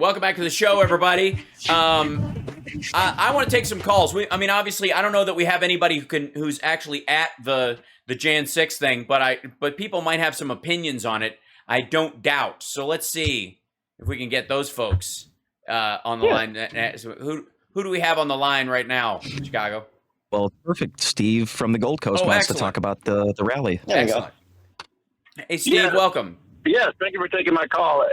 Welcome back to the show, everybody. I want to take some calls. Obviously, I don't know that we have anybody who's actually at the Jan 6 thing, but people might have some opinions on it. I don't doubt. So let's see if we can get those folks on the line. So who do we have on the line right now, Chicago? Well, perfect. Steve from the Gold Coast wants to talk about the rally. Excellent. Hey, Steve, welcome. Yes, thank you for taking my call.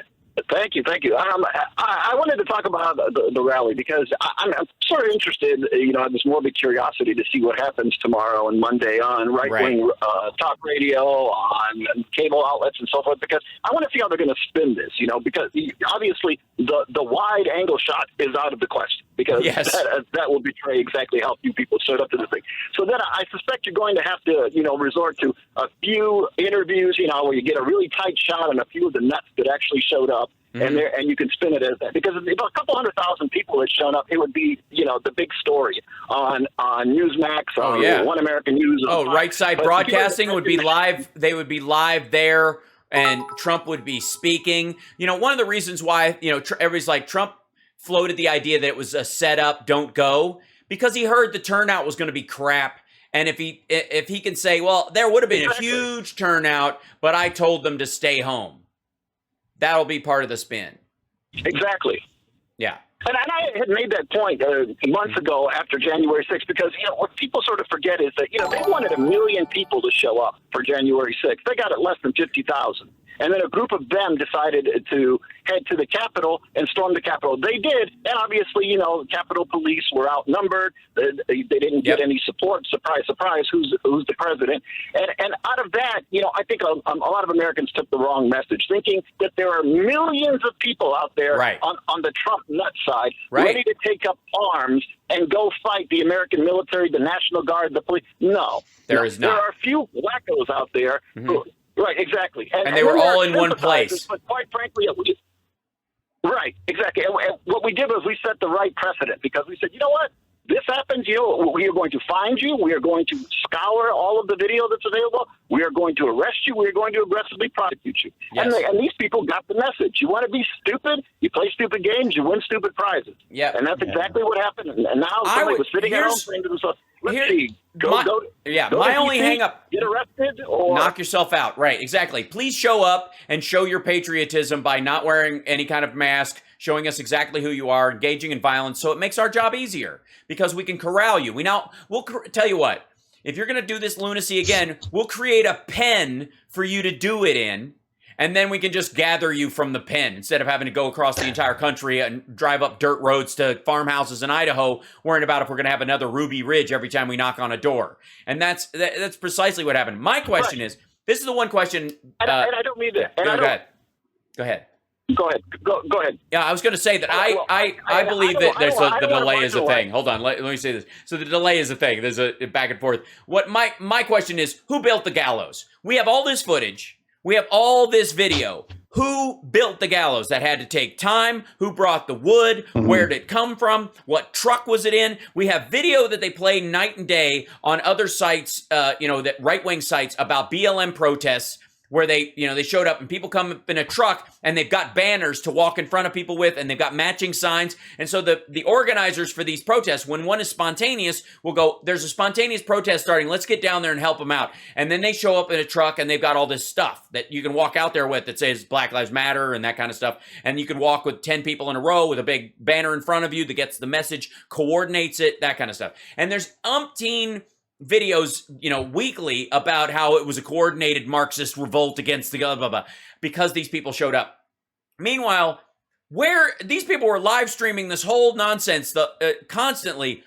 Thank you. I wanted to talk about the rally because I'm sort of interested, I have this morbid curiosity to see what happens tomorrow and Monday on right-wing talk radio, on cable outlets and so forth, because I want to see how they're going to spin this, because obviously the wide-angle shot is out of the question, because that will betray exactly how few people showed up to the thing. So then I suspect you're going to have to, resort to a few interviews, where you get a really tight shot on a few of the nuts that actually showed up. And you can spin it as that, because if a couple 100,000 people had shown up, it would be the big story on Newsmax, on One American News. Right Side Broadcasting would be live. They would be live there, and Trump would be speaking. One of the reasons why everybody's like, Trump floated the idea that it was a setup, don't go, because he heard the turnout was going to be crap. And if he can say, well, there would have been a huge turnout, but I told them to stay home. That'll be part of the spin. Exactly. Yeah. And I had made that point months ago after January 6th, because, what people sort of forget is that, they wanted 1 million people to show up for January 6th. They got it less than 50,000. And then a group of them decided to head to the Capitol and storm the Capitol. They did. And obviously, Capitol Police were outnumbered. They didn't get any support. Surprise, surprise, who's the president? And out of that, I think a lot of Americans took the wrong message, thinking that there are millions of people out there on the Trump nut side ready to take up arms and go fight the American military, the National Guard, the police. No. There is not. There are a few wackos out there who... Right, exactly. And they were all in one place. But quite frankly, right, exactly. And what we did was we set the right precedent, because we said, you know what? This happens, we are going to find you. We are going to scour all of the video that's available. We are going to arrest you. We are going to aggressively prosecute you. Yes. And these people got the message. You want to be stupid? You play stupid games. You win stupid prizes. Yeah. And that's exactly what happened. And now somebody was sitting at home saying to themselves, let's see. My only hang up. Get arrested or knock yourself out. Right, exactly. Please show up and show your patriotism by not wearing any kind of mask, showing us exactly who you are, engaging in violence, so it makes our job easier, because we can corral you. We'll tell you what, if you're going to do this lunacy again, we'll create a pen for you to do it in, and then we can just gather you from the pen instead of having to go across the entire country and drive up dirt roads to farmhouses in Idaho, worrying about if we're going to have another Ruby Ridge every time we knock on a door. And that's precisely what happened. My question is, this is the one question. And I don't mean that. Go ahead. Go ahead. Yeah, I was going to say that I believe that the delay is a thing. Hold on, let me say this. So the delay is a thing. There's a back and forth. What my question is, who built the gallows? We have all this footage. We have all this video. Who built the gallows? That had to take time. Who brought the wood? Where did it come from? What truck was it in? We have video that they play night and day on other sites, that right-wing sites, about BLM protests, where they showed up and people come up in a truck and they've got banners to walk in front of people with, and they've got matching signs. And so the organizers for these protests, when one is spontaneous, will go, there's a spontaneous protest starting, let's get down there and help them out. And then they show up in a truck and they've got all this stuff that you can walk out there with that says Black Lives Matter and that kind of stuff. And you can walk with 10 people in a row with a big banner in front of you that gets the message, coordinates it, that kind of stuff. And there's umpteen videos, weekly about how it was a coordinated Marxist revolt against the blah, blah, blah, because these people showed up. Meanwhile, where these people were live streaming this whole nonsense constantly,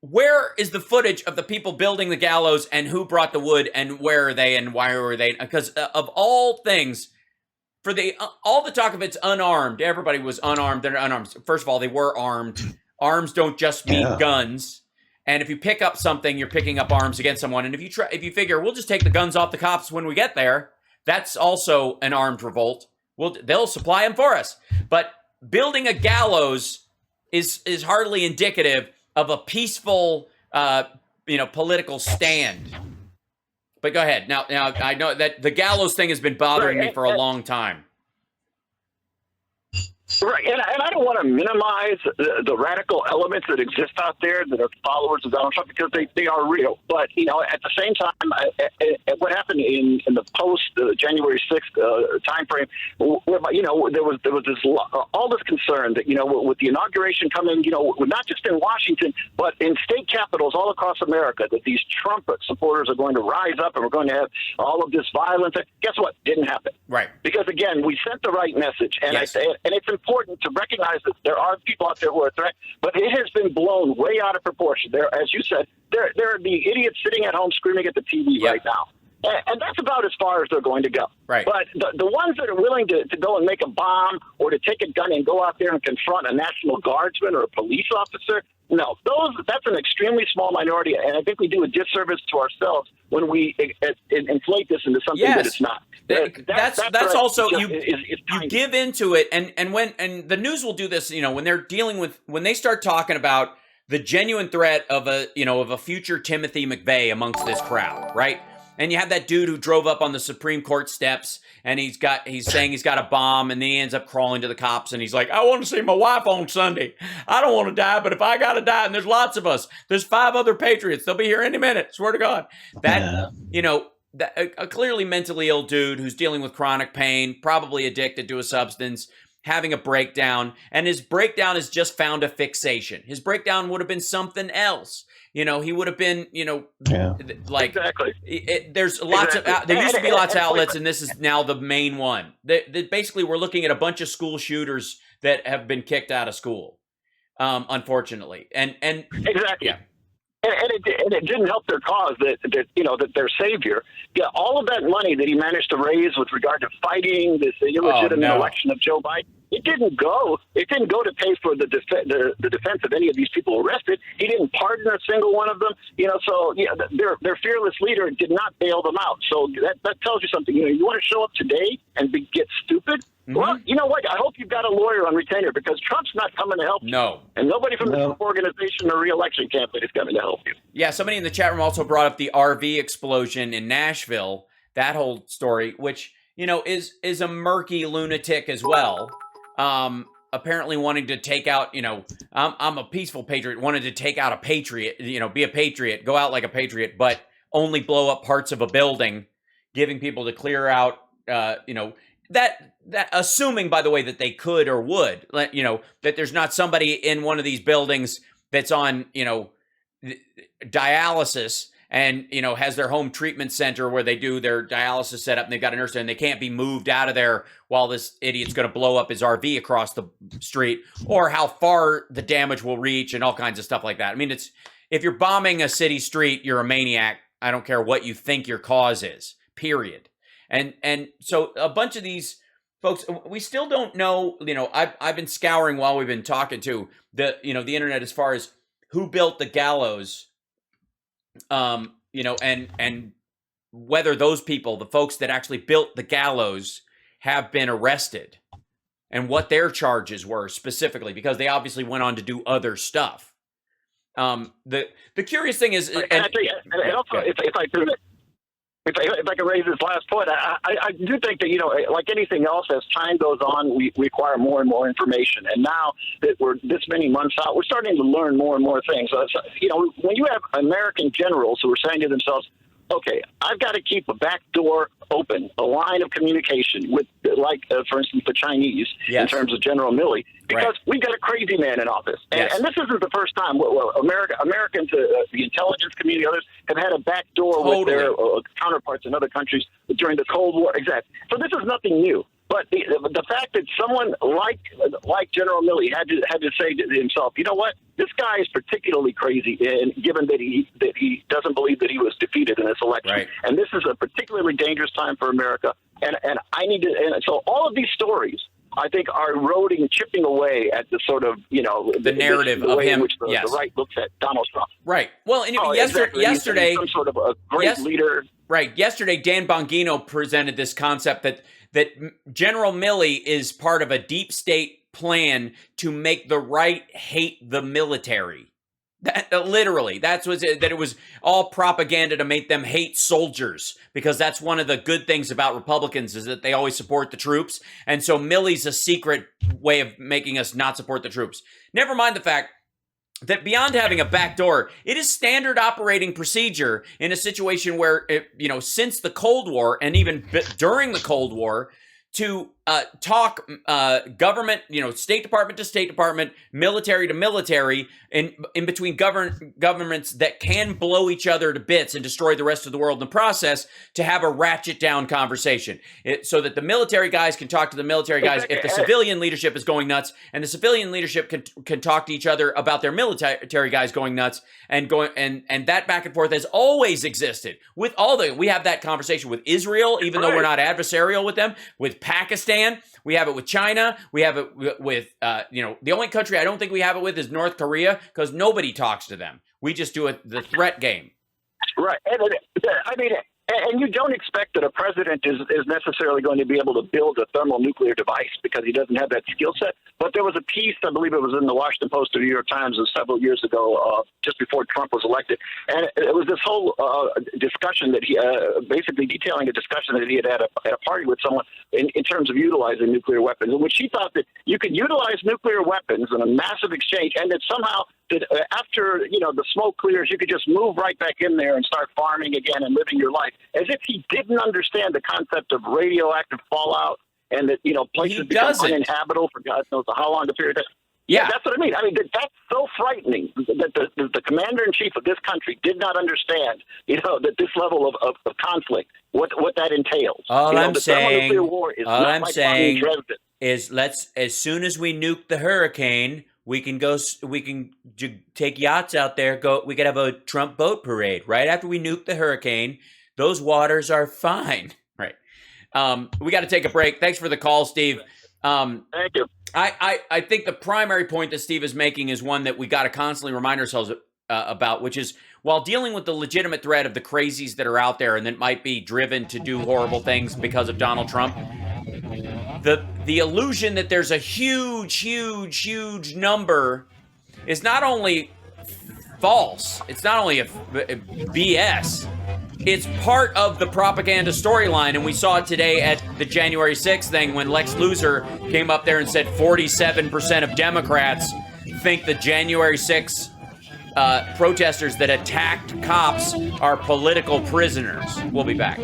where is the footage of the people building the gallows, and who brought the wood, and where are they, and why were they? Because of all things, for all the talk of it's unarmed, everybody was unarmed. They're unarmed. First of all, they were armed. Arms don't just mean guns. And if you pick up something, you're picking up arms against someone. And if you figure we'll just take the guns off the cops when we get there, that's also an armed revolt. They'll supply them for us. But building a gallows is hardly indicative of a peaceful, political stand. But go ahead. Now I know that the gallows thing has been bothering me for a long time. Right, and I don't want to minimize the radical elements that exist out there that are followers of Donald Trump, because they are real. But, at the same time, what happened in the post January 6th time frame, where, there was this all this concern that, with the inauguration coming, not just in Washington, but in state capitals all across America, that these Trump supporters are going to rise up and we're going to have all of this violence. Guess what? Didn't happen. Right. Because, again, we sent the right message. And yes. and it's important to recognize that there are people out there who are a threat, but it has been blown way out of proportion. There, as you said, there are the idiots sitting at home screaming at the TV right now. And that's about as far as they're going to go. Right. But the ones that are willing to go and make a bomb or to take a gun and go out there and confront a National Guardsman or a police officer, no, that's an extremely small minority. And I think we do a disservice to ourselves when we inflate this into something that it's not. That's also you give into it, and the news will do this. When they start talking about the genuine threat of a future Timothy McVeigh amongst this crowd, right? And you have that dude who drove up on the Supreme Court steps, and he's saying he's got a bomb, and then he ends up crawling to the cops, and he's like, I want to see my wife on Sunday. I don't want to die, but if I got to die, and there's lots of us, there's 5 other patriots. They'll be here any minute. Swear to God. A clearly mentally ill dude who's dealing with chronic pain, probably addicted to a substance, having a breakdown, and his breakdown has just found a fixation. His breakdown would have been something else. He would have been, like, exactly. There's lots of, there used to be lots of outlets, and this is now the main one. Basically, we're looking at a bunch of school shooters that have been kicked out of school, unfortunately. And exactly. Yeah. And it didn't help their cause that their savior, all of that money that he managed to raise with regard to fighting this illegitimate election of Joe Biden, it didn't go to pay for the defense of any of these people arrested. He didn't pardon a single one of them. So their fearless leader did not bail them out. So that tells you something. You want to show up today and get stupid? Mm-hmm. Well, you know what? I hope you've got a lawyer on retainer, because Trump's not coming to help you. No. And nobody from the Trump organization or re-election campaign is coming to help you. Yeah, somebody in the chat room also brought up the RV explosion in Nashville, that whole story, which, is a murky lunatic as well. Apparently wanting to take out, I'm a peaceful patriot, wanted to take out a patriot, be a patriot, go out like a patriot, but only blow up parts of a building, giving people to clear out, that assuming, by the way, that they could or would, that there's not somebody in one of these buildings that's on, dialysis and, has their home treatment center where they do their dialysis setup, and they've got a nurse there, and they can't be moved out of there while this idiot's going to blow up his RV across the street, or how far the damage will reach and all kinds of stuff like that. I mean, if you're bombing a city street, you're a maniac. I don't care what you think your cause is, period. And so a bunch of these folks, we still don't know, I've been scouring while we've been talking to the internet as far as who built the gallows, and whether those people, the folks that actually built the gallows, have been arrested, and what their charges were specifically, because they obviously went on to do other stuff. The curious thing is, and also, if I can raise this last point, I do think that, like anything else, as time goes on, we acquire more and more information. And now that we're this many months out, we're starting to learn more and more things. So, when you have American generals who are saying to themselves, okay, I've got to keep a back door open, a line of communication with, for instance, the Chinese, in terms of General Milley, because we've got a crazy man in office. And this isn't the first time. Americans, the intelligence community, others, have had a back door with their counterparts in other countries during the Cold War. Exactly. So this is nothing new. But the fact that someone like General Milley had to say to himself, you know what, this guy is particularly crazy, and given that he doesn't believe that he was defeated in this election, and this is a particularly dangerous time for America, and I need to. And so all of these stories, I think, are eroding, chipping away at the sort of the narrative the of way him. in which the right looks at Donald Trump. Right. Well, and yesterday, some sort of a great leader. Right. Yesterday, Dan Bongino presented this concept that General Milley is part of a deep state plan to make the right hate the military. Literally, that's what that it was all propaganda to make them hate soldiers, because that's one of the good things about Republicans is that they always support the troops. And so Milley's a secret way of making us not support the troops. Never mind the fact that beyond having a back door, it is standard operating procedure in a situation where, since the Cold War and even during the Cold War, to talk government, State Department to State Department, military to military, in between governments that can blow each other to bits and destroy the rest of the world in the process, to have a ratchet down conversation, so that the military guys can talk to the military guys if the civilian leadership is going nuts, and the civilian leadership can talk to each other about their military guys going nuts, and that back and forth has always existed. We have that conversation with Israel, even though we're not adversarial with them, with Pakistan. We have it with China. We have it with, the only country I don't think we have it with is North Korea, because nobody talks to them. We just do the threat game. Right. And you don't expect that a president is necessarily going to be able to build a thermonuclear device because he doesn't have that skill set. But there was a piece, I believe it was in the Washington Post or New York Times several years ago, just before Trump was elected. And it was this whole discussion that he, basically detailing a discussion that he had at a party with someone in terms of utilizing nuclear weapons, in which he thought that you could utilize nuclear weapons in a massive exchange, and that somehow that after, the smoke clears, you could just move right back in there and start farming again and living your life, as if he didn't understand the concept of radioactive fallout, and that, places become uninhabitable for God knows how long a period of time. Yeah, that's what I mean. That's so frightening that the commander-in-chief of this country did not understand, that this level of conflict, what that entails. All I'm saying is as soon as we nuke the hurricane, we can take yachts out there. We could have a Trump boat parade right after we nuke the hurricane. Those waters are fine. Right. We got to take a break. Thanks for the call, Steve. Thank you. I think the primary point that Steve is making is one that we got to constantly remind ourselves about, which is, while dealing with the legitimate threat of the crazies that are out there and that might be driven to do horrible things because of Donald Trump, the illusion that there's a huge number is not only false, it's not only a BS, it's part of the propaganda storyline. And we saw it today at the January 6th thing when Lex Luthor came up there and said 47% of Democrats think the January 6th protesters that attacked cops are political prisoners. We'll be back.